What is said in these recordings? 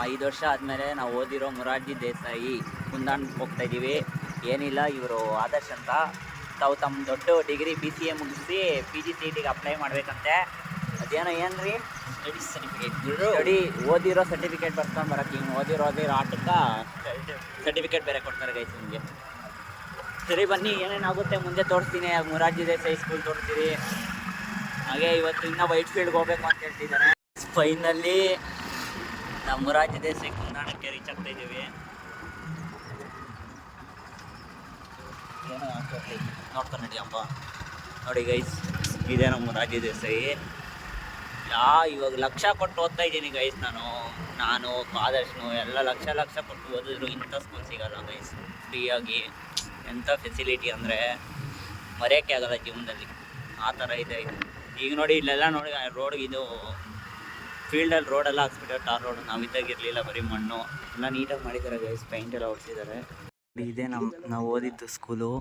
5 ವರ್ಷ ಆದಮೇಲೆ ನಾವು ಓದಿರೋ ಮೊರಾರ್ಜಿ ದೇಸಾಯಿ ಕುಂದಾಣಕ್ಕೆ ಹೋಗ್ತಾ ಇದ್ದೀವಿ. ಏನಿಲ್ಲ, ಇವರು ಆದರ್ಶ್ ಅಂತ ತಾವು ತಮ್ಮ ದೊಡ್ಡ ಡಿಗ್ರಿ BCA ಮುಗಿಸಿ PGCETಗೆ ಅಪ್ಲೈ ಮಾಡಬೇಕಂತೆ. ಅದೇನೋ ಏನ್ರಿ ಸ್ಟಡಿ ಓದಿರೋ ಸರ್ಟಿಫಿಕೇಟ್ ಬರ್ಕೊಂಡು ಬರೋಕ್ಕೆ, ಹಿಂಗೆ ಓದಿರೋ ಆಟಕ್ಕೆ ಸರ್ಟಿಫಿಕೇಟ್ ಬೇರೆ ಕೊಡ್ತಾರೆ ಗೈಸ್ ನಿಮಗೆ. ಸರಿ ಬನ್ನಿ, ಏನೇನಾಗುತ್ತೆ ಮುಂದೆ ತೋರಿಸ್ತೀನಿ. ಮೊರಾರ್ಜಿ ದೇಸಾಯಿ ಸ್ಕೂಲ್ ತೋರಿಸ್ತೀರಿ. ಹಾಗೆ ಇವತ್ತು ಇನ್ನೂ ವೈಟ್ ಫೀಲ್ಡ್ಗೆ ಹೋಗ್ಬೇಕು ಅಂತ ಹೇಳ್ತಿದ್ದಾರೆ. ಫೈನಲಿ ನಾವು ಮೊರಾರ್ಜಿ ದೇಸಾಯಿ ಕುಂದಾಣಕ್ಕೆ ರೀಚ್ ಆಗ್ತಾ ಇದ್ದೀವಿ. ಏನೋ ನೋಡ್ಕೊಂಡು ನಡಿಯಪ್ಪ. ನೋಡಿ ಗೈಸ್, ಇದೇ ನಮ್ಮ ಮೊರಾರ್ಜಿ ದೇಸಾಯಿ. ಇವಾಗ ಲಕ್ಷ ಕೊಟ್ಟು ಓದ್ತಾ ಇದ್ದೀನಿ ಗೈಸ್. ನಾನು ಆದರ್ಶನು ಎಲ್ಲ ಲಕ್ಷ ಕೊಟ್ಟು ಓದಿದ್ರು ಇಂಥ ಸ್ಕೂಲ್ ಸಿಗೋಲ್ಲ ಗೈಸ್. ಫ್ರೀಯಾಗಿ ಎಂಥ ಫೆಸಿಲಿಟಿ ಅಂದರೆ ಮರೆಯೋಕ್ಕೆ ಆಗೋಲ್ಲ ಜೀವನದಲ್ಲಿ. ಆ ಥರ ಇದೆ ಇದು. ಈಗ ನೋಡಿ ಇಲ್ಲೆಲ್ಲ ನೋಡಿ ರೋಡ್, ಇದು ಫೀಲ್ಡಲ್ಲಿ ರೋಡೆಲ್ಲ ಹಾಕ್ಸ್ಬಿಟ್ಟು ಟಾರ್ ರೋಡ್. ನಾವಿದ್ದಾಗಿರಲಿಲ್ಲ, ಬರೀ ಮಣ್ಣು ಎಲ್ಲ ನೀಟಾಗಿ ಮಾಡಿದ್ದಾರೆ ಗೈಸ್. ಪೈಂಟ್ ಎಲ್ಲ ಹೊಡ್ಸಿದ್ದಾರೆ. ಇದೇ ನಾವು ಓದಿದ್ದು ಸ್ಕೂಲು.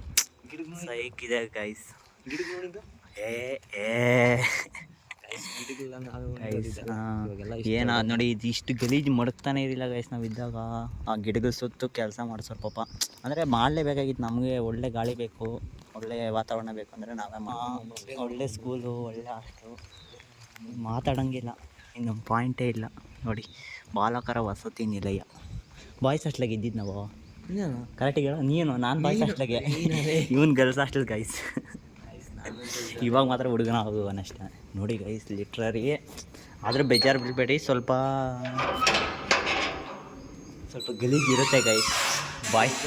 ಸೈಕ್ ಇದೆ ಗೈಸ್. ಏನಾದ ನೋಡಿ, ಇದು ಇಷ್ಟು ಗಲೀಜು ಮಡಗ್ತಾನೆ ಇರಲಿಲ್ಲ ಗೈಸ್ ನಾವಿದ್ದಾಗ. ಆ ಗಿಡಗಳ ಸುತ್ತು ಕೆಲಸ ಮಾಡಿಸೋರು ಪಾಪ. ಅಂದರೆ ಮಾಡಲೇಬೇಕಾಗಿತ್ತು. ನಮಗೆ ಒಳ್ಳೆ ಗಾಳಿ ಬೇಕು, ಒಳ್ಳೆ ವಾತಾವರಣ ಬೇಕು ಅಂದರೆ ನಾವೇ ಒಳ್ಳೆ ಸ್ಕೂಲು, ಒಳ್ಳೆ ಹಾಸ್ಟೆಲು. ಮಾತಾಡೋಂಗಿಲ್ಲ, ಇನ್ನೊಂದು ಪಾಯಿಂಟೇ ಇಲ್ಲ ನೋಡಿ. ಬಾಲಕರ ವಸತಿ ನಿಲಯ ಬಾಯ್ಸ್ ಹಾಸ್ಟೆಲಾಗೆ ಇದ್ದಿದ್ದು ನಾವು. ಕರೆಕ್ಟಿಗೆ ಹೇಳೋ ನೀನು. ನಾನು ಬಾಯ್ಸ್ ಹಾಸ್ಟೆಲಾಗೆ, ಇವನು ಗರ್ಲ್ಸ್ ಹಾಸ್ಟೆಲ್ ಗೈಸ್. ಇವಾಗ ಮಾತ್ರ ಹುಡುಗನ ಆಗುವನಷ್ಟೇ ನೋಡಿ ಗೈಸ್. ಲಿಟ್ರರಿ ಆದರೆ ಬೇಜಾರು ಬಿಡಬೇಡಿ, ಸ್ವಲ್ಪ ಗಲೀಜಿರುತ್ತೆ ಗೈಸ್. ಬಾಯ್ಸ್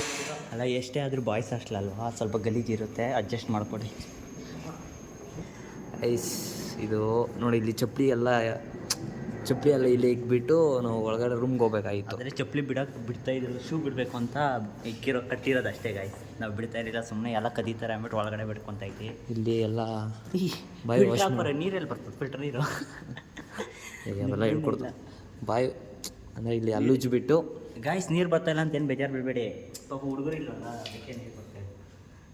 ಅಲ್ಲ, ಎಷ್ಟೇ ಆದರೂ ಬಾಯ್ಸ್ ಹಾಸ್ಟೆಲ್ ಅಲ್ವಾ, ಸ್ವಲ್ಪ ಗಲೀಜಿರುತ್ತೆ, ಅಡ್ಜಸ್ಟ್ ಮಾಡ್ಕೊಡಿ ಗೈಸ್. ಇದು ನೋಡಿ, ಇಲ್ಲಿ ಚಪ್ಪಲಿ ಎಲ್ಲ ಇಲ್ಲಿ ಇಕ್ಬಿಟ್ಟು ನಾವು ಒಳಗಡೆ ರೂಮ್ಗೆ ಹೋಗ್ಬೇಕಾಗಿತ್ತು. ಆದರೆ ಚಪ್ಪಲಿ ಬಿಡ್ತಾ ಇದ್ರು, ಶೂ ಬಿಡಬೇಕು ಅಂತ ಕಟ್ಟಿರೋದು ಅಷ್ಟೇ ಗಾಯ್ಸ್. ನಾವು ಬಿಡ್ತಾ ಇರಲಿಲ್ಲ, ಸುಮ್ಮನೆ ಎಲ್ಲ ಕದೀತಾರೆ ಅಂದ್ಬಿಟ್ಟು ಒಳಗಡೆ ಬಿಡ್ಕೊತಾ ಇದ್ವಿ. ಇಲ್ಲಿ ಎಲ್ಲ ನೀರೆಲ್ಲಿ ಬರ್ತದೆ, ಫಿಲ್ಟರ್ ನೀರು ಅವೆಲ್ಲ ಹೇಳ್ಕೊಡ್ತು. ಬಾಯಿ ಅಂದರೆ ಇಲ್ಲಿ ಅಲ್ಲುಜ್ಜು ಬಿಟ್ಟು ಗಾಯ್ಸ್ ನೀರು ಬರ್ತಾಯಿಲ್ಲ ಅಂತ ಏನು ಬೇಜಾರು ಬಿಡಬೇಡಿ. ಪಾಪ ಹುಡುಗರು ಇಲ್ಲವಲ್ಲ, ಅದಕ್ಕೆ ನೀರು ಬರ್ತಾಯಿದೆ.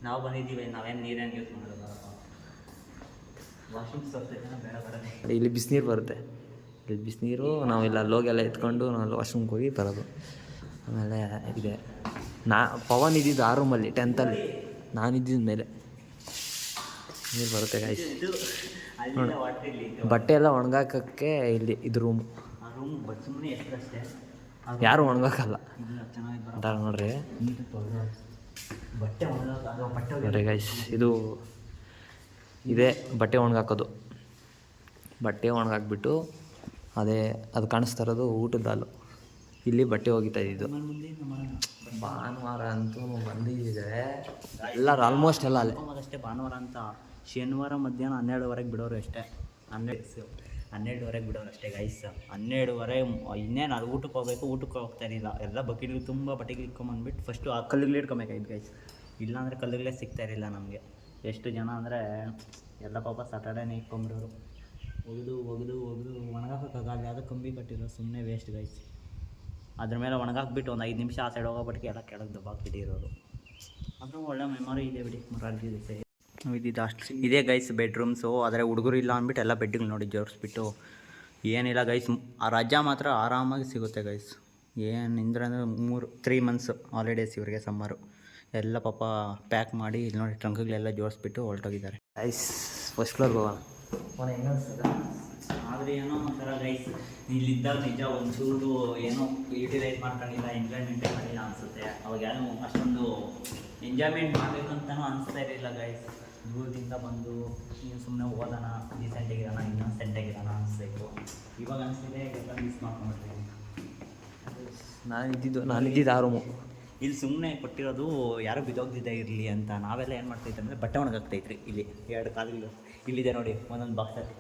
ನಾವು ಬಂದಿದ್ದೀವಿ, ನಾವೇನು ನೀರೇನು ಯೂಸ್ ಮಾಡೋದು. ವಾಶ್ರೂಮ್ಸ್ ತೋರಿಸ್ತೈತೆ ಬೇಡ ಬರೋದು. ಇಲ್ಲಿ ಬಿಸಿನೀರು ಬರುತ್ತೆ. ಇಲ್ಲಿ ಬಿಸಿನೀರು ನಾವೆಲ್ಲ ಲೋಗೆಲ್ಲ ಎತ್ಕೊಂಡು ನಾವು ವಾಶ್ರೂಮ್ಗೆ ಹೋಗಿ ಬರೋದು. ಆಮೇಲೆ ಇದೆ ಪವನ್ ಇದ್ದಿದ್ದು ಆ ರೂಮಲ್ಲಿ 10th ನಾನಿದ್ದಿದ್ದ ಮೇಲೆ ನೀರು ಬರುತ್ತೆ ಗಾಯ್ಸ್. ಬಟ್ಟೆ ಎಲ್ಲ ಒಣಗಾಕಕ್ಕೆ ಇಲ್ಲಿ ಇದು ರೂಮು. ಯಾರು ಒಣಗಾಕಲ್ಲ ಅಂತ ನೋಡ್ರಿ. ನೋಡ್ರಿ ಗೈಸ್, ಇದು ಇದೇ ಬಟ್ಟೆ ಒಣಗಾಕೋದು. ಬಟ್ಟೆ ಒಣಗಾಕ್ಬಿಟ್ಟು ಅದು ಕಾಣಿಸ್ತಾ ಇರೋದು ಊಟದ ಹಾಲು. ಇಲ್ಲಿ ಬಟ್ಟೆ ಒಗಿತಾ ಇದ್ದಿದ್ದು. ಭಾನುವಾರ ಅಂತೂ ಬಂದಿದೆ ಎಲ್ಲರೂ, ಆಲ್ಮೋಸ್ಟ್ ಎಲ್ಲ ಅಲ್ಲೇ. ಅಷ್ಟೇ ಭಾನುವಾರ ಅಂತ. ಶನಿವಾರ ಮಧ್ಯಾಹ್ನ 12ವರೆಗೆ ಬಿಡೋರು ಅಷ್ಟೇ. 12ವರೆಗೆ ಬಿಡೋರು ಅಷ್ಟೇ ಗೈಸ್. 12ವರೆ ಇನ್ನೇನು ಅದು ಊಟಕ್ಕೆ ಹೋಗ್ಬೇಕು. ಊಟಕ್ಕೆ ಹೋಗ್ತಾ ಇರಲಿಲ್ಲ. ಎಲ್ಲ ಬಕೆಟ್ಗಳು ತುಂಬ ಬಟ್ಟೆಗಳು ಇಟ್ಕೊಂಬಂದ್ಬಿಟ್ಟು ಫಸ್ಟು ಆ ಕಲ್ಲುಗಳು ಇಟ್ಕೊಬೇಕಾಯ್ತು ಗೈಸ್. ಇಲ್ಲಾಂದರೆ ಕಲ್ಲುಗಳೇ ಸಿಗ್ತಾ ಇರಲಿಲ್ಲ ನಮಗೆ. ಎಷ್ಟು ಜನ ಅಂದರೆ ಎಲ್ಲ ಪಾಪ ಸಾಟರ್ಡೇನೇ ಇಟ್ಕೊಂಬಿಡೋರು. ಒಗೆದು ಒಣಗಾಕೋಕ್ಕಾಗಲ್ಲ. ಯಾವುದೋ ಕಂಬಿ ಕಟ್ಟಿರೋ ಸುಮ್ಮನೆ ವೇಸ್ಟ್ ಗೈಸ್. ಅದ್ರ ಮೇಲೆ ಒಣಗಾಕ್ಬಿಟ್ಟು ಒಂದು 5 ನಿಮಿಷ ಆ ಸೈಡ್ ಹೋಗೋಬಟ್ಟಿಗೆ ಎಲ್ಲ ಕೆಳಗೆ ದಬ್ಬಾಕ್ಬಿಟ್ಟಿರೋರು. ಅದು ಒಳ್ಳೆ ಮೆಮೊರಿ ಇದೆ ಬಿಡಿ ಮೊರಾರ್ಜಿ ದೇಸಾಯಿ. ಇದ್ದಿದ್ದು ಹಾಸ್ಟೆಲ್ ಇದೇ ಗೈಸ್. ಬೆಡ್ರೂಮ್ಸು. ಆದರೆ ಹುಡುಗರು ಇಲ್ಲ ಅಂದ್ಬಿಟ್ಟು ಎಲ್ಲ ಬೆಡ್ಗಳು ನೋಡಿ ಜೋಡಿಸ್ಬಿಟ್ಟು. ಏನಿಲ್ಲ ಗೈಸ್, ಆ ರಜಾ ಮಾತ್ರ ಆರಾಮಾಗಿ ಸಿಗುತ್ತೆ ಗೈಸ್. ಏನಿಂದ್ರೆ 3 ಮಂತ್ಸ್ ಹಾಲಿಡೇಸ್ ಇವರಿಗೆ, ಸಮ್ಮರು. ಎಲ್ಲ ಪಾಪ ಪ್ಯಾಕ್ ಮಾಡಿ ಇಲ್ಲಿ ನೋಡಿ ಟ್ರಂಕ್ಗಳೆಲ್ಲ ಜೋಡಿಸ್ಬಿಟ್ಟು ಹೊರಟೋಗಿದ್ದಾರೆ ಗೈಸ್. ಫಸ್ಟ್ ಫ್ಲೋರ್ಗೆ ಹೋಗೋಣ. ಆದರೆ ಏನೋ ಒಂಥರ ಗೈಸ್, ಇಲ್ಲಿದ್ದಾಗ ನಿಜ ಒಂಚೂರು ಏನೋ ಯುಟಿಲೈಸ್ ಮಾಡ್ಕೊಂಡಿಲ್ಲ, ಎಂಜಾಯ್ಮೆಂಟೇ ಮಾಡಿಲ್ಲ ಅನಿಸುತ್ತೆ. ಅವಾಗೇನೋ ಅಷ್ಟೊಂದು ಎಂಜಾಯ್ಮೆಂಟ್ ಮಾಡಬೇಕಂತನೂ ಅನಿಸ್ತಾ ಇರಲಿಲ್ಲ ಗೈಸ್. ದೂರದಿಂದ ಬಂದು ನೀವು ಸುಮ್ಮನೆ ಓದೋಣ, ಡೀಸೆಂಟಾಗಿರೋಣ, ಇನ್ನೊಂದು ಸೆಂಟಾಗಿರೋಣ ಅನಿಸ್ಬೇಕು. ಇವಾಗ ಅನಿಸ್ತಿದೆ ಎಲ್ಲ ಮಿಸ್ ಮಾಡ್ಕೊಂಡ್ಬಿಡ್ತೀನಿ. ನಾನಿದ್ದಿದ್ದು ಆ ರೂಮು. ಇಲ್ಲಿ ಸುಮ್ಮನೆ ಕೊಟ್ಟಿರೋದು ಯಾರೋ ಬಿದ್ದೋಗ್ದಿದ್ದೇ ಇರಲಿ ಅಂತ ನಾವೆಲ್ಲ ಏನು ಮಾಡ್ತಾಯಿತ್ತು ಅಂದರೆ ಬಟ್ಟೆ ಒಣಗಾಗ್ತಾಯಿದ್ರಿ. ಇಲ್ಲಿ 2 ಕಾಲುಗಳು ಇಲ್ಲಿದೆ ನೋಡಿ, ಒಂದೊಂದು ಬಾಕ್ಸಲ್ಲಿ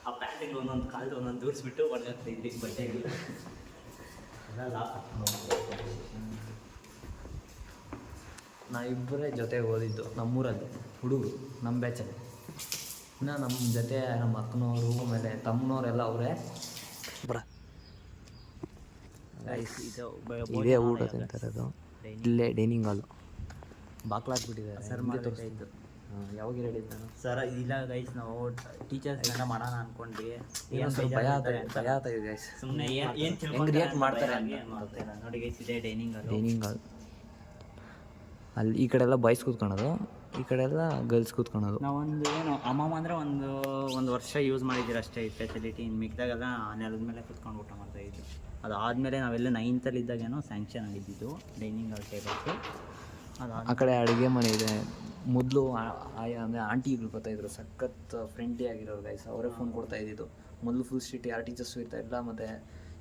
ಆ ಪ್ಯಾಂಟಿಗೆ ಒಂದೊಂದು ಕಾಲು ಒಂದೊಂದು ದೂರಿಸ್ಬಿಟ್ಟು ಒಣಗಾಗ್ತಾಯಿದ್ರಿ ಬಟ್ಟೆಗಳು ಎಲ್ಲ ಲಾಕ್ ಹಾಕ್ಕೊಂಡು. ನಾವಿಬ್ಬರೇ ಜೊತೆ ಓದಿದ್ದು ನಮ್ಮೂರಲ್ಲಿ ಹುಡುಗರು, ನಮ್ಮ ಬ್ಯಾಚಲ್ಲಿ. ಇನ್ನು ನಮ್ಮ ಜೊತೆ ನಮ್ಮ ಅಕ್ಕನವರು ಆಮೇಲೆ ತಮ್ಮನವರೆಲ್ಲ ಅವರೇ. ಇದೇ ಊಟ ತಿಂತಾರದು. ಇಲ್ಲೇ ಡೈನಿಂಗ್ ಹಾಲು ಬಾಕ್ಲಾಕ್ಬಿಟ್ಟಿದ್ದಾರೆ. ಸರ್ ಮಾಡ್ಬೇಕಾಯ್ತು. ಯಾವಾಗ ಹೇಳಿದ್ದು ನಾನು ಸರ್ ಇಲ್ಲ ಗೈಸ್ ನಾವು ಟೀಚರ್ಸ್ ಎಲ್ಲ ಮಾಡೋಣ ಅನ್ಕೊಂಡ್ವಿ ಏನೋ ಸ್ವಲ್ಪ ಭಯ ಆಗ್ತಾ ಇದೆ ಗೈಸ್. ಸುಮ್ಮನೆ ಏನು ಹೆಂಗ್ ರಿಯಾಕ್ಟ್ ಮಾಡ್ತಾರೆ ನೋಡಿ ಗೈಸ್ ಇದೆ ಡೈನಿಂಗ್ ಡೈನಿಂಗ್ ಹಾಲ್. ಅಲ್ಲಿ ಈ ಕಡೆ ಎಲ್ಲ ಬಾಯ್ಸ್ ಕೂತ್ಕೊಳ್ಳೋದು, ಈ ಕಡೆ ಎಲ್ಲ ಗರ್ಲ್ಸ್ ಕೂತ್ಕೊಳ್ಳೋದು. ನಾವೊಂದು ಏನು ಅಮ್ಮಮ್ಮ ಅಂದರೆ ಒಂದು ವರ್ಷ ಯೂಸ್ ಮಾಡಿದ್ದೀರ ಅಷ್ಟೇ ಈ ಫೆಸಿಲಿಟಿ. ಇನ್ನು ಮಿಕ್ದಾಗೆಲ್ಲ ನೆಲದ ಮೇಲೆ ಕುತ್ಕೊಂಡು ಊಟ ಮಾಡ್ತಾಯಿದ್ವಿ. ಅದಾದಮೇಲೆ ನಾವೆಲ್ಲ 9th ಇದ್ದಾಗೇನೋ ಸ್ಯಾಂಕ್ಷನ್ ಆಗಿದ್ದಿದ್ದು ಡೈನಿಂಗ್ ಹಾಲ್ ಟೇಬಲ್ಸು. ಆ ಕಡೆ ಅಡುಗೆ ಮನೆ ಇದೆ. ಮೊದಲು ಅಂದರೆ ಆಂಟಿಗಳು ಬರ್ತಾಯಿದ್ರು, ಸಖತ್ ಫ್ರೆಂಡ್ಲಿ ಆಗಿರೋರು ಗೈಸ್. ಅವರೇ ಫೋನ್ ಕೊಡ್ತಾ ಇದ್ದಿದ್ದು. ಮೊದಲು ಫುಲ್ ಸ್ಟ್ರಿಕ್ಟ್, ಯಾರು ಟೀಚರ್ಸು ಇರ್ತಾ ಇಲ್ಲ. ಮತ್ತು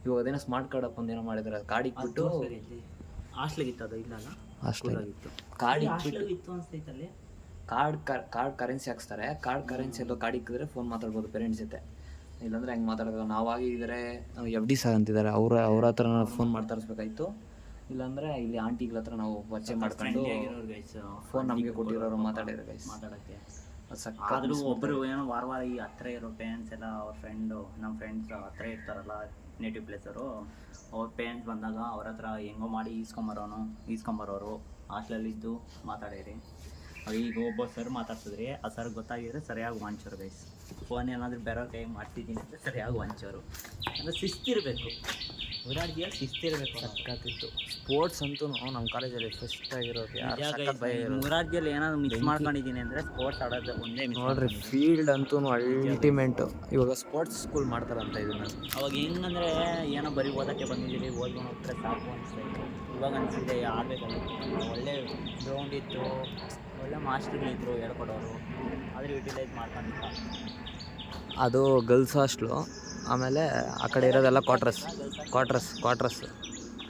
ಇವಾಗ ಅದೇನೋ ಸ್ಮಾರ್ಟ್ ಕಾರ್ಡ್ ಅಪ್ ಒಂದೇನೋ ಮಾಡಿದ್ದಾರೆ, ಕಾರ್ಡ್ ಇಟ್ಬಿಟ್ಟು ಹಾಸ್ಟ್ಲಾಗಿತ್ತು ಅದು ಇಲ್ಲ ಹಾಸ್ಟ್ಲಾಗಿತ್ತು. ಕಾರ್ಡ್ ಇತ್ತು ಅನ್ಸ್ತೈತಲ್ಲಿ. ಕಾರ್ಡ್ ಕರೆನ್ಸಿ ಹಾಕ್ಸ್ತಾರೆ. ಕಾರ್ಡ್ ಕರೆನ್ಸಿ ಎಲ್ಲೋ ಕಾರ್ಡ್ ಇಕ್ಕಿದ್ರೆ ಫೋನ್ ಮಾತಾಡ್ಬೋದು ಪೇರೆಂಟ್ಸ್ ಜೊತೆ. ಇಲ್ಲಾಂದರೆ ಹೆಂಗೆ ಮಾತಾಡೋದು. ನಾವಾಗಿದ್ದರೆ FD ಸರ್ ಅಂತಿದ್ದಾರೆ, ಅವ್ರ ಹತ್ರ ಫೋನ್ ಮಾಡಿ ತರಿಸ್ಬೇಕಾಯ್ತು. ಇಲ್ಲಾಂದರೆ ಇಲ್ಲಿ ಆಂಟಿಗಳ ಹತ್ರ ನಾವು ಪರಿಚಯ ಮಾಡ್ಕೊಂಡು ಫೋನ್ ನಮಗೆ ಕೊಟ್ಟಿರೋರು ಮಾತಾಡಿರೋ ಗೈಸ್. ಮಾತಾಡೋಕ್ಕೆ ಸಕ್ಕ ಆದರೂ ಒಬ್ಬರು ಏನೋ ವಾರ ಈ ಹತ್ರ ಇರೋ ಪೇರೆಂಟ್ಸ್ ಎಲ್ಲ ಅವ್ರ ನಮ್ಮ ಫ್ರೆಂಡ್ಸ್ ಹತ್ರ ಇರ್ತಾರಲ್ಲ ನೇಟಿವ್ ಪ್ಲೇಸರು, ಅವ್ರ ಪೇರೆಂಟ್ಸ್ ಬಂದಾಗ ಅವ್ರ ಹತ್ರ ಹೆಂಗೋ ಮಾಡಿ ಈಸ್ಕೊಂಬರೋರು ಹಾಸ್ಟೆಲಲ್ಲಿದ್ದು ಮಾತಾಡಿರಿ. ಈಗ ಒಬ್ಬ ಸರ್ ಮಾತಾಡ್ತಿದ್ರಿ, ಆ ಸರ್ ಗೊತ್ತಾಗಿದ್ರೆ ಸರಿಯಾಗಿ ವಂಚೋರು ಗೈಸ್. ಫೋನ್ ಏನಾದರೂ ಬೇರೆಯವ್ರ ಕೈ ಮಾಡ್ತಿದ್ದೀನಿ ಅಂತ ಸರಿಯಾಗಿ ವಂಚೋರು. ಅಂದರೆ ಶಿಸ್ತಿರಬೇಕು, ವಿರಾಟ್ಗಿಯಲ್ಲಿ ಶಿಸ್ತಿರಬೇಕು. ಸಕ್ಕತ್ತಿತ್ತು. ಸ್ಪೋರ್ಟ್ಸ್ ಅಂತೂ ನಮ್ಮ ಕಾಲೇಜಲ್ಲಿ ಫಸ್ಟ್ ಆಗಿರೋದು. ಮುರಾರ್ಜಿಯಲ್ಲಿ ಏನಾದ್ರು ಮಿಸ್ ಮಾಡ್ಕೊಂಡಿದ್ದೀನಿ ಅಂದರೆ ಸ್ಪೋರ್ಟ್ಸ್ ಆಡೋದು ಒಂದೇ ಮಿಸ್. ನೋಡ್ರಿ ಫೀಲ್ಡ್ ಅಂತೂ ಅಲ್ಟಿಮೇಟು. ಇವಾಗ ಸ್ಪೋರ್ಟ್ಸ್ ಸ್ಕೂಲ್ ಮಾಡ್ತಾರಂತ ಇದನ್ನು. ಅವಾಗ ಹೆಂಗಂದರೆ ಏನೋ ಬರೀ ಓದೋಕ್ಕೆ ಬಂದಿದ್ದೀವಿ, ಓದ್ಕೊಂಡು ಹೋಗ್ತಾರೆ ಸಾಕು ಅನಿಸ್ತಾಯಿತ್ತು. ಇವಾಗ ಅನಿಸಿದೆ ಆಡಬೇಕಾಗಿತ್ತು. ಒಳ್ಳೆ ಗ್ರೌಂಡ್ ಇತ್ತು, ಒಳ್ಳೆ ಮಾಸ್ಟರ್ಗಳಿದ್ರು ಹೇಳ್ಕೊಡೋರು, ಆದರೆ ಯುಟಿಲೈಸ್ ಮಾಡ್ಕೊಂಡಿಲ್ಲ. ಅದು ಗರ್ಲ್ಸ್ ಹಾಸ್ಟ್ಲು. ಆಮೇಲೆ ಆ ಕಡೆ ಇರೋದೆಲ್ಲ ಕ್ವಾರ್ಟರ್ಸ್.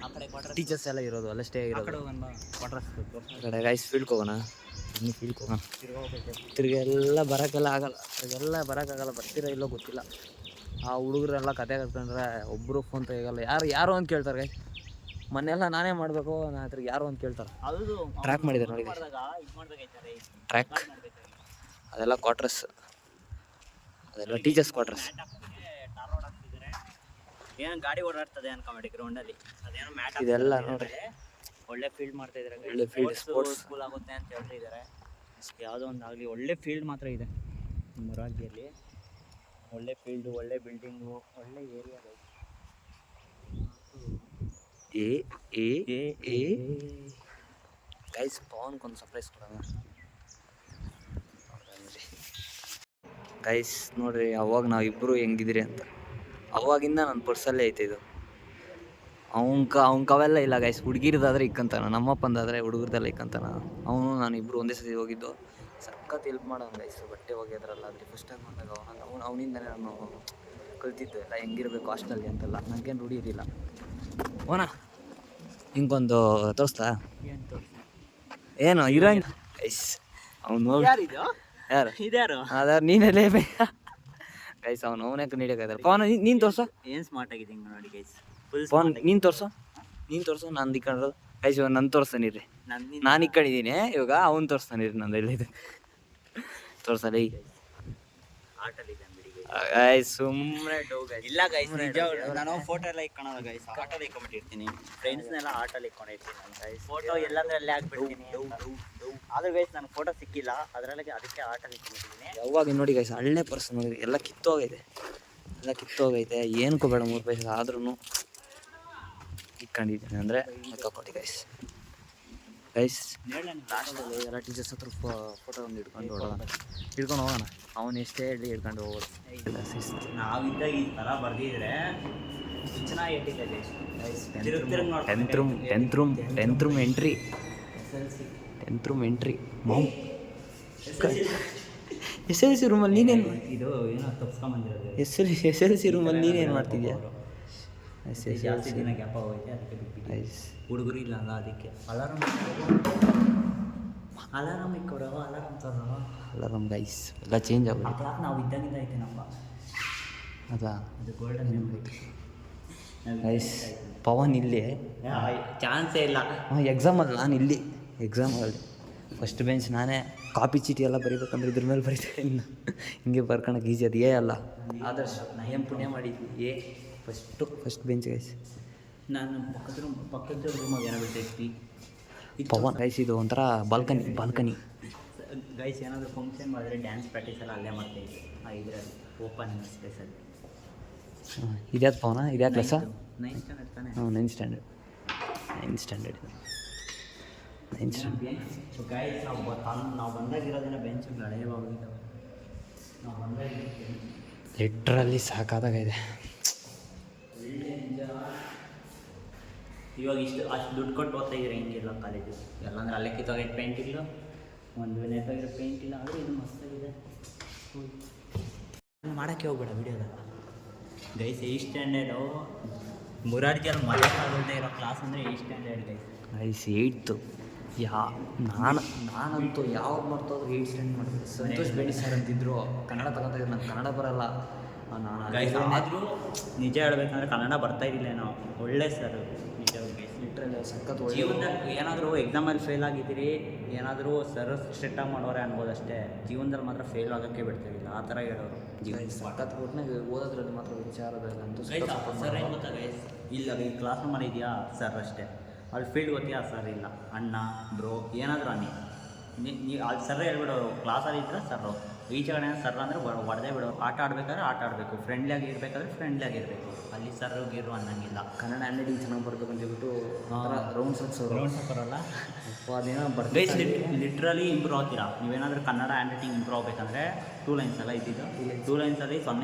ಆ ಕಡೆ ಟೀಚರ್ಸ್ ಎಲ್ಲ ಇರೋದು ಅಲ್ಲೇ ಸ್ಟೇ ಆಗಿರೋದು. ಕ್ವಾರ್ಟರ್ಸ್ ಆ ಕಡೆ ಗೈಸ್ ಫೀಲ್ಡ್ಗೆ ಹೋಗೋಣ. ಫೀಲ್ಡ್ಗೆ ಹೋಗೋಣ. ತಿರ್ಗೆಲ್ಲ ಬರೋಕ್ಕೆಲ್ಲ ಆಗಲ್ಲ, ಬರ್ತೀರಾ ಇಲ್ಲೋ ಗೊತ್ತಿಲ್ಲ. ಆ ಹುಡುಗರೆಲ್ಲ ಕತೆ ಕಟ್ಕೊಂಡ್ರೆ ಒಬ್ಬರು ಫೋನ್ ತೆಗಿಯಲ್ಲ. ಯಾರು ಅಂತ ಕೇಳ್ತಾರೆ ಗೈಸ್. ಮನೆಯೆಲ್ಲ ನಾನೇ ಮಾಡಬೇಕು, ನನ್ನ ಹತ್ರ ಯಾರು ಅಂತ ಕೇಳ್ತಾರೆ. ಟ್ರ್ಯಾಕ್ ಮಾಡಿದ್ದಾರೆ ನೋಡಿ, ಟ್ರ್ಯಾಕ್. ಅದೆಲ್ಲ ಕ್ವಾರ್ಟರ್ಸ್, ಅದೆಲ್ಲ ಟೀಚರ್ಸ್ ಕ್ವಾರ್ಟರ್ಸ್. ಏನೋ ಗಾಡಿ ಓಡಾಡ್ತದೆ ಅನ್ಕೊಂಬಿಟ್ಟು ಗ್ರೌಂಡಲ್ಲಿ. ಅದೇನೋ ಮ್ಯಾಟ್ ಇದೆಲ್ಲ ನೋಡ್ರಿ, ಒಳ್ಳೆ ಫೀಲ್ಡ್ ಮಾಡ್ತಾ ಇದ್ದಾರೆ. ಒಳ್ಳೆ ಫೀಲ್ಡ್, ಸ್ಪೋರ್ಟ್ಸ್ ಸ್ಕೂಲ್ ಆಗುತ್ತೆ ಅಂತ ಹೇಳ್ತಿದ್ದಾರೆ. ಯಾವುದೋ ಒಂದು ಆಗಲಿ ಒಳ್ಳೆ ಫೀಲ್ಡ್ ಮಾತ್ರ ಇದೆ ಮುರಾರ್ಜಿಯಲ್ಲಿ. ಒಳ್ಳೆ ಫೀಲ್ಡು, ಒಳ್ಳೆ ಬಿಲ್ಡಿಂಗು, ಒಳ್ಳೆ ಏರಿಯಾ. ಗೈಸ್ ಪವನ್ಗೊಂದು ಸರ್ಪ್ರೈಸ್ ಕೊಡೋಣ ಗೈಸ್. ನೋಡ್ರಿ ಅವಾಗ ನಾವಿಬ್ಬರು ಹೆಂಗಿದ್ರಿ ಅಂತ. ಅವಾಗಿಂದ ನನ್ನ ಪರ್ಸಲ್ಲೇ ಐತೆ ಇದು. ಅವ್ನ ಕವೆಲ್ಲ ಇಲ್ಲ ಗೈಸ್. ಹುಡುಗಿರದಾದ್ರೆ ಇಕ್ಕಂತಾನ, ನಮ್ಮಪ್ಪಂದಾದರೆ ಹುಡುಗರದೆಲ್ಲ ಇಕ್ಕಂತಾನ. ನಾನು ಇಬ್ಬರು ಒಂದೇ ಸತಿ ಹೋಗಿದ್ದು. ಸಖತ್ ಹೆಲ್ಪ್ ಮಾಡೋಣ ಗೈಸ್. ಬಟ್ಟೆ ಒಗೆಯೋದ್ರಲ್ಲ ಆದರೆ ಫಸ್ಟಾಗಿ ಬಂದಾಗ ಅವನಿಂದನೇ ನಾನು ಕಲ್ತಿದ್ದು ಎಲ್ಲ ಹೆಂಗಿರಬೇಕು ಹಾಸ್ಟೆಲ್ಗೆ ಅಂತೆಲ್ಲ. ನನಗೇನು ರೂಢಿ ಇರಲಿಲ್ಲ. ಓನ ಹಿಂಗೊಂದು ತೋರಿಸ್ತಾ ಏನು ಹೀರೋಯಿನ್ ಗೈಸ್. ಅವ್ನು ಯಾರು ಇದ್ಯಾರು ಅದಾರು ನೀನೆಲ್ಲೇ ಗೈಸ್. ಅವನೇ ನೀಡೋಕ್ಕಾಯ್ತಾರೆ. ಪವನ್ ನೀನು ತೋರ್ಸೋ. ಏನು ಸ್ಮಾರ್ಟ್ ಆಗಿದೆ ಹಿಂಗೆ ನೋಡಿ ಗೈಸ್. ಪವನ್ ನೀನು ತೋರಿಸು. ನಾನು ಇಕ್ಕೊಂಡಿರೋದು ಗೈಸ್. ಇವಾಗ ನನ್ನ ತೋರಿಸ್ತಾನಿರಿ. ನಾನು ಇಕ್ಕೊಂಡಿದ್ದೀನಿ ಇವಾಗ. ಅವ್ನು ತೋರಿಸ್ತಾನಿರಿ. ನಂದು ಎಲ್ಲಿದೆ ತೋರ್ಸಲ್ಲ. ಆಟಲ್ಲಿದೆ ಗೈಸ್ ಸುಮ್ಮನೆ ಇಲ್ಲ ಗೈಸ್. ನಾನು ಫೋಟೋ ಎಲ್ಲ ಇಕ್ಕೊಳಲ್ಲ ಗೈಸ್. ಆಟಲ್ಲಿ ಇಕ್ಕೊಂಬಿಟ್ಟಿರ್ತೀನಿ. ಫ್ರೆಂಡ್ಸ್ನೆಲ್ಲ ಆಟಲ್ಲಿ ಇಕ್ಕೊಂಡಿರ್ತೀನಿ ನಾನು ಗೈಸ್. ಫೋಟೋ ಎಲ್ಲಂದ್ರೆ ಅಲ್ಲೇ ಹಾಕ್ಬಿಡ್ತೀನಿ. ಆದ್ರೆ ಗೈಸ್ ನನಗೆ ಫೋಟೋ ಸಿಕ್ಕಿಲ್ಲ, ಅದಕ್ಕೆ ಆಟಲ್ಲಿ ಇಕ್ಕೊಂಬಿಟ್ಟಿದ್ದೀನಿ. ಯಾವಾಗ ನೋಡಿ ಗೈಸ್ ಹಳ್ಳೆ ಪರ್ಸನ್ ನೋಡಿ ಎಲ್ಲ ಕಿತ್ತೋಗೈತೆ. ಏನಕ್ಕೂ ಬೇಡ 3 ಪೈಸೆ ಆದ್ರೂ ಇಕ್ಕೊಂಡಿದ್ದೀನಿ ಅಂದರೆ ಕೊಡಿ ಗೈಸ್. ಲಾಸ್ಟಲ್ಲಿ ಎಲ್ಲ ಟೀಚರ್ಸ್ ಹತ್ರ ಫೋಟೋ ಒಂದು ಹಿಡ್ಕೊಂಡು ಹೋಗೋಣ. ಅವನು ಎಷ್ಟೇ ಹೇಳಿ ಹಿಡ್ಕೊಂಡು ಹೋಗೋದು. ನಾವಿದ್ದಾಗ ಈ ಥರ ಬರ್ದಿದ್ರೆ ಚೆನ್ನಾಗಿಟ್ಟಿದೆ guys. Tenth room entry SLC ರೂಮಲ್ಲಿ ನೀನೇನು ಇದು ಏನೋ ತಪ್ಸ್ಕೊಂಬಂದಿರೋದು. SLC ರೂಮಲ್ಲಿ ನೀನೇನು ಮಾಡ್ತಿದ್ಯಾ? ಜಾಸ್ತಿ ದಿನ ಗ್ಯಾಪ್ ಆಗೋಯ್ತೆ, ಅದಕ್ಕೆ ಬಿಟ್ಬಿಟ್ಟು. ಹುಡುಗರು ಇಲ್ಲ ಅಲ್ಲ, ಅದಕ್ಕೆ ಅಲಾರಾಮ್ ಇಕ್ಕೊಡೋ. ಅಲಾರಾಮ್ ಗೈಸ್ ಎಲ್ಲ ಚೇಂಜ್ ಆಗೋದು. ಕ್ಲಾಕ್ ನಾವು ಇದ್ದಾಗಿಂದ ಐತೆ ನಮ್ಮ ಅದಾ ಅದು ಗೋಲ್ಡನ್ ಮೆಮೊರಿ ಗೈಸ್. ಪವನ್ ಇಲ್ಲಿ ಚಾನ್ಸೇ ಇಲ್ಲ. ಎಕ್ಸಾಮಲ್ಲಿ ನಾನು ಇಲ್ಲಿ ಎಕ್ಸಾಮಲ್ಲಿ ಫಸ್ಟ್ ಬೆಂಚ್ ನಾನೇ. ಕಾಪಿ ಚೀಟಿ ಎಲ್ಲ ಬರೀಬೇಕಂದ್ರೆ ಇದ್ರ ಮೇಲೆ ಬರೀತಾರೆ. ಹಿಂಗೆ ಬರ್ಕೊಳಕ್ಕೆ ಈಸಿ. ಅದು ಅಲ್ಲ ಆದರ್ಶ್ ಏನು ಪುಣ್ಯ ಮಾಡಿದ್ವಿ. First bench guys. ನಾನು ಪಕ್ಕದ ರೂಮಾಗ ಏನೋ ಬಿಟ್ಟಿರ್ತಿ. ಪವನ್ ಗೈಸ್ ಇದು ಒಂಥರ ಬಾಲ್ಕನಿ. ಗೈಸ್ ಏನಾದರೂ ಫಂಕ್ಷನ್ ಮಾಡಿದ್ರೆ ಡ್ಯಾನ್ಸ್ ಪ್ರಾಕ್ಟೀಸ್ ಎಲ್ಲ ಅಲ್ಲೇ ಮಾಡ್ತಾಯಿದ್ವಿ ಇದರಲ್ಲಿ ಓಪನ್ ಸ್ಪೇಸಲ್ಲಿ. ಇದ್ಯಾವ್ದು ಪವನ, ಇದ್ಯಾ ಕ್ಲಾಸ? 9th ಸ್ಟ್ಯಾಂಡರ್ಡ್ ತಾನೆ? ಹಾಂ 9th ಸ್ಟ್ಯಾಂಡರ್ಡ್ ಇದು 9th ಸ್ಟ್ಯಾಂಡರ್ಡ್. ಗೈಸ್ ನಾವು ಬಂದಾಗಿರೋದಿನ ಬೆಂಚುಗಳು ಹಳೆಯವಾಗಿದ್ದಾವೆ. ನಾವು ಬಂದಾಗ ಲಿಟ್ರಲ್ಲಿ ಸಾಕಾದಾಗಿದೆ. ಇವಾಗ ಅಷ್ಟು ದುಡ್ಡು ಕೊಟ್ಟು ಓದ್ತಾ ಇದ್ದೀರಿ ಹಿಂಗಿಲ್ಲ ಕಾಲೇಜು ಎಲ್ಲ ಅಂದ್ರೆ ಅಲ್ಲೇ ಕಿತ್ತೋಗೈತೆ ಪೇಂಟ್ ಇಲ್ಲ, ಒಂದು ನೆಟ್ಟೋಗಿರೋ ಪೇಂಟ್ ಇಲ್ಲ, ಆದರೆ ಇದು ಮಸ್ತಾಗಿದೆ. ಮಾಡೋಕ್ಕೆ ಹೋಗ್ಬೇಡ ವಿಡಿಯೋದಾಗ. ಗೈಸ್ 8th ಸ್ಟ್ಯಾಂಡರ್ಡು ಮುರಾರ್ಜಿಯಲ್ಲಿ ಮಜಾ ಆಗೋದೇ ಇರೋ ಕ್ಲಾಸ್ ಅಂದರೆ 8th ಸ್ಟ್ಯಾಂಡರ್ಡ್ ಗೈಸ್. 8th ನಾನಂತೂ ಯಾವಾಗ ಮರ್ತೋದ್ರು 8th ಸ್ಟ್ಯಾಂಡರ್ಡ್ ಮಾಡ್ತೀನಿ. ಸಂತೋಷ್ ಬೇಡಿ ಸರ್ ಅಂತಿದ್ರು, ಕನ್ನಡ ತಗೊಂತಿದ್ರು, ನಂಗೆ ಕನ್ನಡ ಬರಲ್ಲ. ನಾನು ಗೈಸ್ ಆದರೂ ನಿಜ ಹೇಳ್ಬೇಕಂದ್ರೆ ಕನ್ನಡ ಬರ್ತಾ ಇರಲಿಲ್ಲ ನಾವು. ಒಳ್ಳೆ ಸರ್ ನಿಜ ಗೈಸ್, ಲಿಟ್ರಲಿ ಸಖತ್ ಒಳ್ಳೆ. ಜೀವನದಲ್ಲಿ ಏನಾದರೂ ಎಕ್ಸಾಮಲ್ಲಿ ಫೇಲ್ ಆಗಿದ್ದೀರಿ, ಏನಾದರೂ ಸರ್ ಸ್ಟ್ರಿಕ್ಟಾಗಿ ಮಾಡೋರೆ ಅನ್ಬೋದು ಅಷ್ಟೇ. ಜೀವನದಲ್ಲಿ ಮಾತ್ರ ಫೇಲ್ ಆಗೋಕ್ಕೆ ಬಿಡ್ತಿರಲಿಲ್ಲ, ಆ ಥರ ಹೇಳೋರು. ಜೀವನ ಸಖತ್ ಒಟ್ಟಿನಾಗ ಓದೋದ್ರಲ್ಲಿ ಮಾತ್ರ ವಿಚಾರದಲ್ಲಿ ಅಂತೂ ಸರ್ ಏನು ಗೊತ್ತಾ ಗೈಸ್, ಇಲ್ಲ ಈ ಕ್ಲಾಸ್ ರೂಮಲ್ಲಿ ಇದೆಯಾ ಸರ್ ಅಷ್ಟೇ, ಅಲ್ಲಿ ಫೀಲ್ಡ್ ಗೊತ್ತೀಯಾ ಸರ್ ಇಲ್ಲ, ಅಣ್ಣ ಬ್ರೋ ಏನಾದರೂ ಅನ್ನಿ ನೀವು ಅಲ್ಲಿ ಸರ್ ಹೇಳ್ಬಿಡೋರು. ಕ್ಲಾಸಲ್ಲಿ ಇದ್ದರೆ ಸರ್ರು, ಈಚೆ ಕಡೆ ಸರ್ ಅಂದರೆ ಹೊಡೆದೇ ಬಿಡೋರು. ಆಟ ಆಡಬೇಕಾದ್ರೆ ಆಟ ಆಡಬೇಕು, ಫ್ರೆಂಡ್ಲಿಯಾಗಿ ಇರಬೇಕಾದ್ರೆ ಫ್ರೆಂಡ್ಲಿಯಾಗಿ ಇರಬೇಕು. ಅಲ್ಲಿ ಸರ್ರು ಗೀರು ಅನ್ನಂಗಿಲ್ಲ. ಕನ್ನಡ ಹ್ಯಾಂಡ್ ರೈಟಿಂಗ್ ಚೆನ್ನಾಗಿ ಬರಬೇಕು ಅಂತ ಹೇಳ್ಬಿಟ್ಟು ರೌಂಡ್ಸ್ ಬರೋಲ್ಲ ಅದೇನೋ ಗೈಸ್. ಲಿಟ್ರಲಿ ಇಂಪ್ರೂವ್ ಆಗ್ತೀರಾ ನೀವೇನಾದರೂ ಕನ್ನಡ ಹ್ಯಾಂಡ್ ರೈಟಿಂಗ್ ಇಂಪ್ರೂವ್ ಆಗಬೇಕಂದ್ರೆ 2 ಲೈನ್ಸ್ ಎಲ್ಲ ಇದ್ದಿದ್ದು 2 ಲೈನ್ಸಲ್ಲಿ 0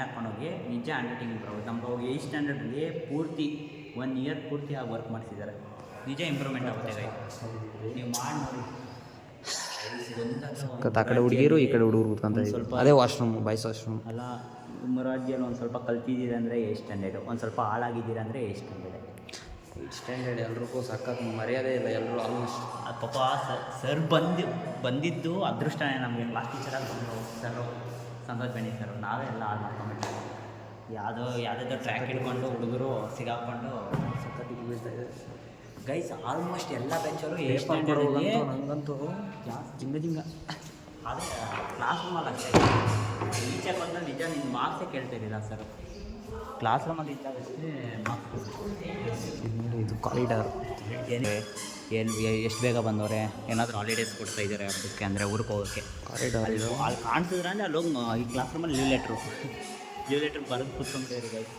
ಹಾಕ್ಕೊಂಡೋಗಿ ನಿಜ ಹ್ಯಾಂಡ್ ರೈಟಿಂಗ್ ಇಂಪ್ರೂವ್ ಆಗುತ್ತೆ. ನಮ್ಗೆ ಅವಾಗ 8th ಸ್ಟ್ಯಾಂಡರ್ಡಲ್ಲಿ ಪೂರ್ತಿ 1 ಇಯರ್ ಪೂರ್ತಿ ಆಗಿ ವರ್ಕ್ ಮಾಡಿಸಿದ್ದಾರೆ. ನಿಜ ಇಂಪ್ರೂವ್ಮೆಂಟ್ ಆಗುತ್ತೆ ಗೈಸ್, ನೀವು ಮಾಡಿ ನೋಡಿ. ಆ ಕಡೆ ಹುಡುಗಿರು ಈ ಕಡೆ ಹುಡುಗರು ಕೂತ್ಕೊಂತ ಸ್ವಲ್ಪ ಅದೇ ವಾಶ್ರೂಮ್, ಬಾಯ್ಸ್ ವಾಶ್ರೂಮ್ ಅಲ್ಲ. ಮುರಾರ್ಜಿಯಲ್ಲಿ ಒಂದು ಸ್ವಲ್ಪ ಕಲ್ತಿದ್ದೀರ ಅಂದರೆ 8th ಸ್ಟ್ಯಾಂಡರ್ಡು, ಒಂದು ಸ್ವಲ್ಪ ಹಾಳಾಗಿದ್ದೀರ ಅಂದರೆ 8th ಸ್ಟ್ಯಾಂಡರ್ಡ್. 8th ಸ್ಟ್ಯಾಂಡರ್ಡ್ ಎಲ್ರಿಗೂ ಸಖತ್ ಮರ್ಯಾದೆ ಇಲ್ಲ, ಎಲ್ಲರೂ ಆಲ್ಮೋಸ್ಟ್. ಅದು ಪಾಪ ಸರ್ ಬಂದಿದ್ದು ಅದೃಷ್ಟನೇ ನಮಗೆ. ಕ್ಲಾಸ್ ಟೀಚರಾಗಿ ಬಂದರು ಸರು, ಸಂತೋಷ್ ಬೆಣಿ ಸರ್. ನಾವೇ ಎಲ್ಲ ಹಾಳು ಮಾಡ್ಕೊಂಡ್ಬಿಟ್ಟು ಯಾವುದಾದ್ರು ಟ್ರ್ಯಾಕ್ ಹಿಡ್ಕೊಂಡು ಹುಡುಗರು ಸಿಗಾಕೊಂಡು ಸಖತ್ ಇದು ಬೀಳ್ತಾಯಿದೆ ಗೈಸ್. ಆಲ್ಮೋಸ್ಟ್ ಎಲ್ಲ ಬೆಂಚರು 8th ಕೊಡೋದಂತೂ ಸ್ಟ್ಯಾಂಡರ್ಡ್ ನನಗಂತೂ ಜಿಂಗ ಆದರೆ ಕ್ಲಾಸ್ ರೂಮಲ್ಲಿ ಅಷ್ಟೇ. ಈಚೆ ಬಂದರೆ ನಿಜ ನಿನ್ನ ಮಾರ್ಕ್ಸೇ ಕೇಳ್ತಿರಲಿಲ್ಲ ಸರ್. ಕ್ಲಾಸ್ ರೂಮಲ್ಲಿ ಇದ್ದಾಗಷ್ಟೇ ಮಾರ್ಕ್ಸ್. ನೋಡಿ ಇದು ಕಾರಿಡಾರ್. ಎಷ್ಟು ಬೇಗ ಬಂದವ್ರೆ, ಏನಾದರೂ ಹಾಲಿಡೇಸ್ ಕೊಡ್ತಾ ಇದ್ದಾರೆ ಹಬ್ಬಕ್ಕೆ ಅಂದರೆ ಊರಿಗೆ ಹೋಗೋಕ್ಕೆ. ಕಾರಿಡಾರ್ ಅಲ್ಲಿ ಕಾಣಿಸಿದ್ರೆ ಅಂದರೆ ಅಲ್ಲಿ ಹೋಗಿ ಈ ಕ್ಲಾಸ್ ರೂಮಲ್ಲಿ ಲೀವ್ ಲೆಟ್ರು ಬರೆದು ಕೂತ್ಕೊಂಡ್ಬಿಟ್ಟಿರಿ ಗೈಸ್.